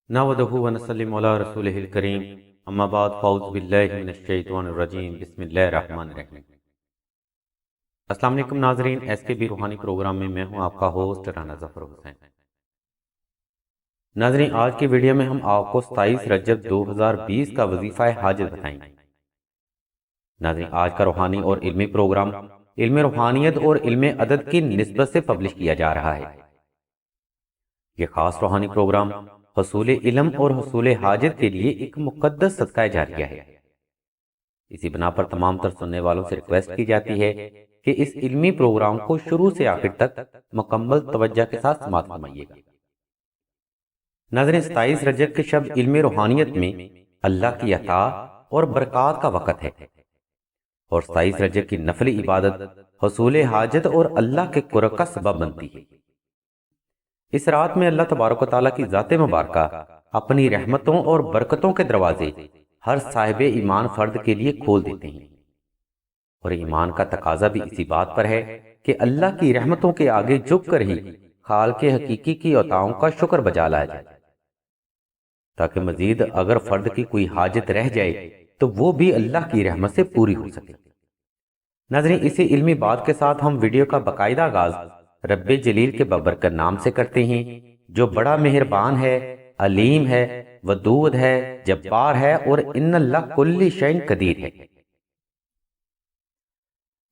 نحمدہ ونصلی علی رسولہ الکریم اما بعد فاعوذ باللہ من الشیطان الرجیم بسم اللہ الرحمن الرحیم۔ السلام علیکم ناظرین، ایس کے بی روحانی پروگرام میں میں ہوں آپ کا ہوسٹ رانا ظفر حسین۔ ناظرین، آج کی ویڈیو میں ہم آپ کو 27 رجب 2020 کا وظیفہ حاجت بتائیں گے۔ ناظرین، آج کا روحانی اور علمی پروگرام علم روحانیت اور علم عدد کی نسبت سے پبلش کیا جا رہا ہے۔ یہ خاص روحانی پروگرام حصول علم اور حصول حاجت کے لیے ایک مقدس صدقہ جاریہ ہے۔ اسی بنا پر تمام تر سننے والوں سے ریکویسٹ کی جاتی ہے کہ اس علمی پروگرام کو شروع سے آخر تک مکمل توجہ کے ساتھ سماعت فرمائیے گا۔ ناظرین، 27 رجب کے شب علم روحانیت میں اللہ کی عطا اور برکات کا وقت ہے، اور 27 رجب کی نفلی عبادت حصول حاجت اور اللہ کے قرب کا سبب بنتی ہے۔ اس رات میں اللہ تبارک و تعالیٰ کی ذات مبارکہ اپنی رحمتوں اور برکتوں کے دروازے ہر صاحب ایمان فرد کے لیے کھول دیتے ہیں، اور ایمان کا تقاضا بھی اسی بات پر ہے کہ اللہ کی رحمتوں کے آگے جھک کر ہی خالق حقیقی کی عطاؤں کا شکر بجا لایا جائے، تاکہ مزید اگر فرد کی کوئی حاجت رہ جائے تو وہ بھی اللہ کی رحمت سے پوری ہو سکے۔ ناظرین، اسی علمی بات کے ساتھ ہم ویڈیو کا باقاعدہ آغاز رب جلیل کے بابرکت نام سے کرتے ہیں، جو بڑا مہربان ہے، علیم ہے، ودود ہے، جبار ہے، اور ان اللہ کل شیء قدیر ہے۔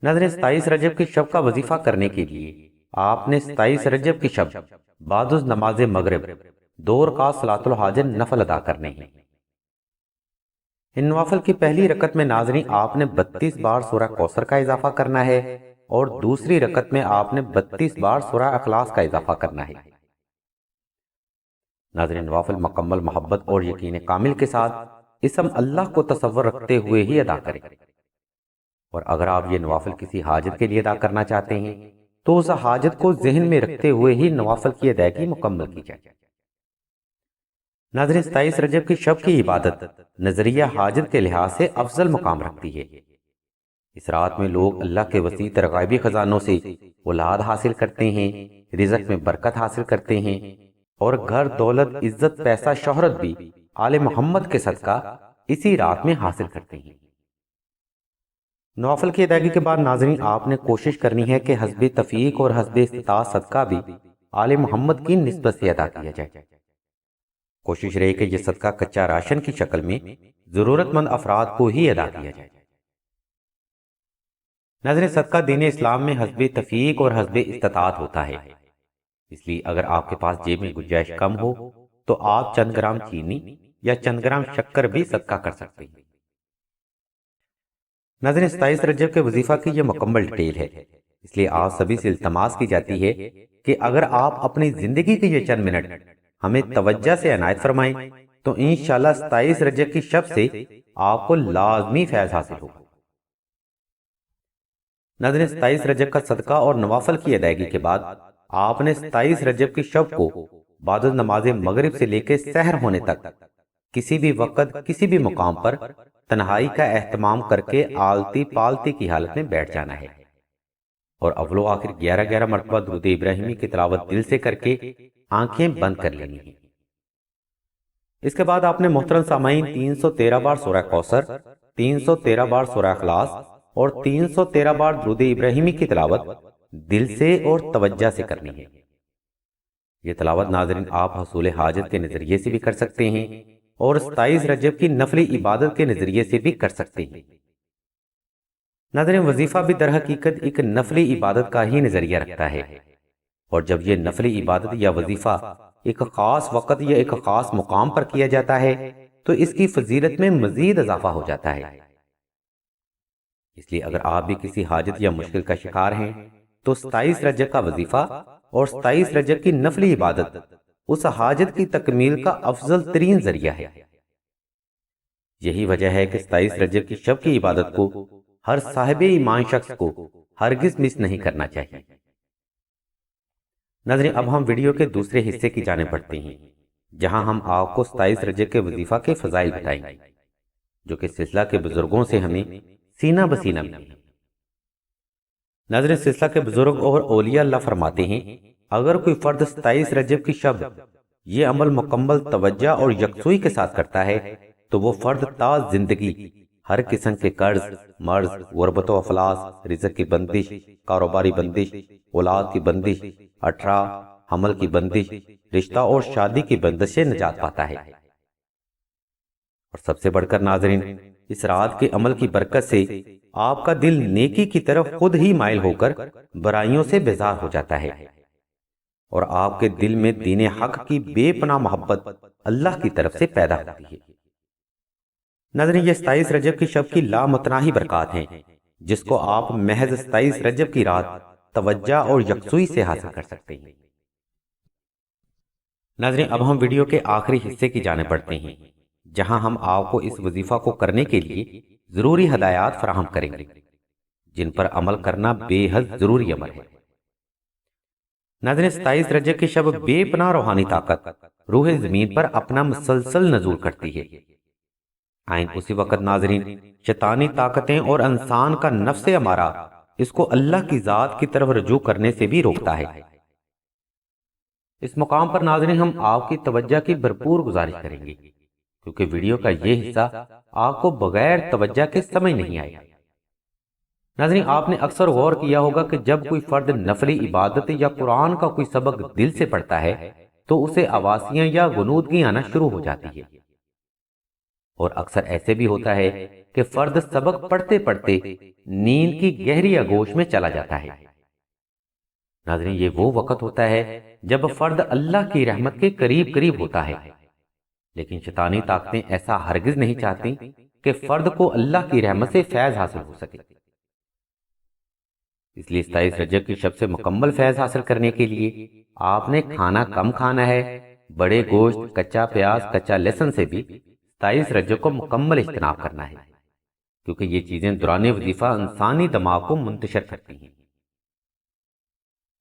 ناظرین، 27 رجب کی شب کا وظیفہ کرنے کے لیے آپ نے 27 رجب کی شب بعد از نماز مغرب 2 رکعت صلاۃ الحاجت نفل ادا کرنے ہیں۔ ان نوافل کی پہلی رکعت میں ناظرین آپ نے 32 بار سورہ کوثر کا اضافہ کرنا ہے، اور دوسری رکعت میں آپ نے 32 بار سورہ اخلاص کا اضافہ کرنا ہے۔ ناظرین، نوافل مکمل محبت اور یقین کامل کے ساتھ اسم اللہ کو تصور رکھتے ہوئے ہی ادا کریں، اور اگر آپ یہ نوافل کسی حاجت کے لیے ادا کرنا چاہتے ہیں تو اس حاجت کو ذہن میں رکھتے ہوئے ہی نوافل کی ادائیگی مکمل کی جائے۔ ناظرین، 27 رجب کی شب کی عبادت نظریہ حاجت کے لحاظ سے افضل مقام رکھتی ہے۔ اس رات میں لوگ اللہ کے وسیع تر غیبی خزانوں سے اولاد حاصل کرتے ہیں، رزق میں برکت حاصل کرتے ہیں، اور گھر، دولت، عزت، پیسہ، شہرت بھی آل محمد کے صدقہ اسی رات میں حاصل کرتے ہیں۔ نوافل کی ادائیگی کے بعد ناظرین آپ نے کوشش کرنی ہے کہ حسب تفیق اور حسب استطاعت صدقہ بھی آل محمد کی نسبت سے ادا کیا جائے۔ کوشش رہے کہ یہ صدقہ کچا راشن کی شکل میں ضرورت مند افراد کو ہی ادا کیا جائے۔ ناظرین، صدقہ دین اسلام میں حسب تفیق اور حسب استطاعت ہوتا ہے، اس لیے اگر آپ کے پاس جیب میں گنجائش کم ہو تو آپ چند گرام چینی یا چند گرام شکر بھی صدقہ کر سکتے ہیں۔ ناظرین، 27 رجب کے وظیفہ کی یہ مکمل ڈیٹیل ہے، اس لیے آپ سبھی سے التماس کی جاتی ہے کہ اگر آپ اپنی زندگی کے یہ چند منٹ ہمیں توجہ سے عنایت فرمائیں تو انشاءاللہ 27 رجب کی شب سے آپ کو لازمی فیض حاصل ہوگا۔ ناظرین، 27 رجب کا صدقہ اور نوافل کی ادائیگی کے بعد آپ نے 27 رجب کی شب کو بعد از نماز مغرب سے لے کے سحر ہونے تک کسی بھی وقت کسی بھی مقام پر تنہائی کا اہتمام کر کے آلتی پالتی کی حالت میں بیٹھ جانا ہے، اور اول و آخر 11 مرتبہ درود ابراہیمی کی تلاوت دل سے کر کے آنکھیں بند کر لینی ہیں۔ اس کے بعد آپ نے محترم سامعین 313 بار سورہ کوثر، 313 بار سورہ اخلاص اور 313 بار درود ابراہیمی کی تلاوت دل سے اور توجہ سے کرنی ہے۔ یہ تلاوت ناظرین آپ حصول حاجت کے نظریے سے بھی کر سکتے ہیں، اور 27 رجب کی نفلی عبادت کے نظریے سے بھی کر سکتے ہیں۔ ناظرین، وظیفہ بھی در حقیقت ایک نفلی عبادت کا ہی نظریہ رکھتا ہے، اور جب یہ نفلی عبادت یا وظیفہ ایک خاص وقت یا ایک خاص مقام پر کیا جاتا ہے تو اس کی فضیلت میں مزید اضافہ ہو جاتا ہے۔ اس لیے اگر آپ بھی کسی حاجت یا مشکل کا شکار ہیں تو 27 رجب کا وظیفہ اور 27 رجب کی نفلی عبادت اس حاجت کی تکمیل کا افضل ترین ذریعہ ہے۔ یہی وجہ ہے کہ 27 رجب کی شب کی عبادت کو ہر صاحب ایمان شخص کو ہرگز مس نہیں کرنا چاہیے۔ ناظرین، اب ہم ویڈیو کے دوسرے حصے کی جانب بڑھتے ہیں، جہاں ہم آپ کو 27 رجب کے وظیفہ کے فضائل بتائیں گے، جو کہ سلسلہ کے بزرگوں سے ہمیں سینہ بسینہ ملے ہیں۔ ناظرین، سلسلہ کے بزرگ اور اولیاء اللہ فرماتے ہیں اگر کوئی فرد 27 رجب کی شب یہ عمل مکمل توجہ اور یکسوئی کے ساتھ کرتا ہے تو وہ فرد تا زندگی ہر قسم کے قرض، مرض، غربت و افلاس، رزق کی بندش، کاروباری بندش، اولاد کی بندش، اٹھرا حمل کی بندش، رشتہ اور شادی کی بندش سے نجات پاتا ہے۔ اور سب سے بڑھ کر ناظرین، اس رات کے عمل کی برکت سے آپ کا دل نیکی کی طرف خود ہی مائل ہو کر برائیوں سے بیزار ہو جاتا ہے، اور آپ کے دل میں دین حق کی بے پناہ محبت اللہ کی طرف سے پیدا ہوتی ہے۔ ناظرین، یہ 27 رجب کی شب کی لامتناہی برکات ہیں جس کو آپ محض 27 رجب کی رات توجہ اور یکسوئی سے حاصل کر سکتے ہیں۔ ناظرین، اب ہم ویڈیو کے آخری حصے کی جانب بڑھتے ہیں جہاں ہم آپ کو اس وظیفہ کو کرنے کے لیے ضروری ہدایات فراہم کریں گے جن پر عمل کرنا بے حد ضروری عمل ہے۔ ناظرین، 27 رجب کی شب بے پناہ روحانی طاقت روح زمین پر اپنا مسلسل نزول کرتی ہے۔ آئین اسی وقت ناظرین، شیطانی طاقتیں اور انسان کا نفس امارہ اس کو اللہ کی ذات کی طرف رجوع کرنے سے بھی روکتا ہے۔ اس مقام پر ناظرین ہم آپ کی توجہ کی بھرپور گزارش کریں گے کیونکہ ویڈیو کا یہ حصہ آپ کو بغیر توجہ کے سمجھ نہیں آئے گا۔ ناظرین، آپ نے اکثر غور کیا ہوگا کہ جب کوئی فرد نفلی عبادت یا قرآن کا کوئی سبق دل سے پڑھتا ہے تو اسے آواسیاں یا غنودگی آنا شروع ہو جاتی ہے، اور اکثر ایسے بھی ہوتا ہے کہ فرد سبق پڑھتے پڑھتے نیند کی گہری آغوش میں چلا جاتا ہے۔ ناظرین، یہ وہ وقت ہوتا ہے جب فرد اللہ کی رحمت کے قریب قریب ہوتا ہے، لیکن شیطانی طاقتیں ایسا ہرگز نہیں چاہتی کہ فرد کو اللہ کی رحمت سے فیض حاصل ہو سکے۔ اس لیے 27 رجب کی شب سے مکمل فیض حاصل کرنے کے لیے آپ نے کھانا کم کھانا ہے، بڑے گوشت، کچا پیاز، کچا لہسن سے بھی 27 رجب کو مکمل اجتناب کرنا ہے، کیونکہ یہ چیزیں دوران وظیفہ انسانی دماغ کو منتشر کرتی ہیں۔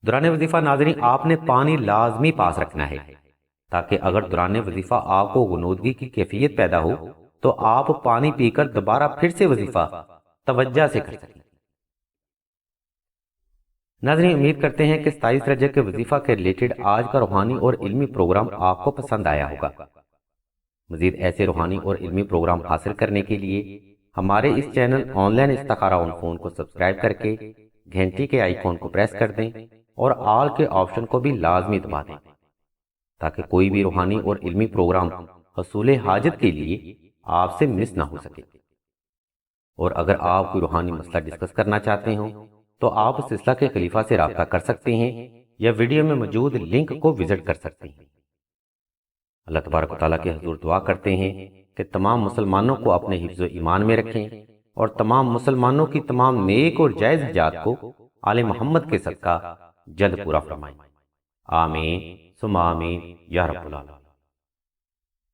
دوران وظیفہ ناظرین آپ نے پانی لازمی پاس رکھنا ہے تاکہ اگر دوران وظیفہ آپ کو غنودگی کی کیفیت پیدا ہو تو آپ پانی پی کر دوبارہ پھر سے وظیفہ توجہ سے کر سکیں۔ ناظرین، امید کرتے ہیں کہ 27 رجب کے وظیفہ کے ریلیٹڈ آج کا روحانی اور علمی پروگرام آپ کو پسند آیا ہوگا۔ مزید ایسے روحانی اور علمی پروگرام حاصل کرنے کے لیے ہمارے اس چینل آن لائن استخارہ آن فون کو سبسکرائب کر کے گھنٹی کے آئیکن کو پریس کر دیں اور آل کے آپشن کو بھی لازمی دبا دیں تاکہ کوئی بھی روحانی اور علمی پروگرام حصول حاجت کے لیے آپ سے مس نہ ہو سکے۔ اور اگر آپ کوئی روحانی مسئلہ ڈسکس کرنا چاہتے ہوں تو آپ سلسلہ کے خلیفہ سے رابطہ کر سکتے ہیں یا ویڈیو میں موجود لنک کو وزٹ کر سکتے ہیں۔ اللہ تبارک و تعالیٰ کے حضور دعا کرتے ہیں کہ تمام مسلمانوں کو اپنے حفظ و ایمان میں رکھیں اور تمام مسلمانوں کی تمام نیک اور جائز حاجات کو آل محمد کے صدقہ جلد پورا فرمائیں۔ آمین ثم آمین یا رب العالمین۔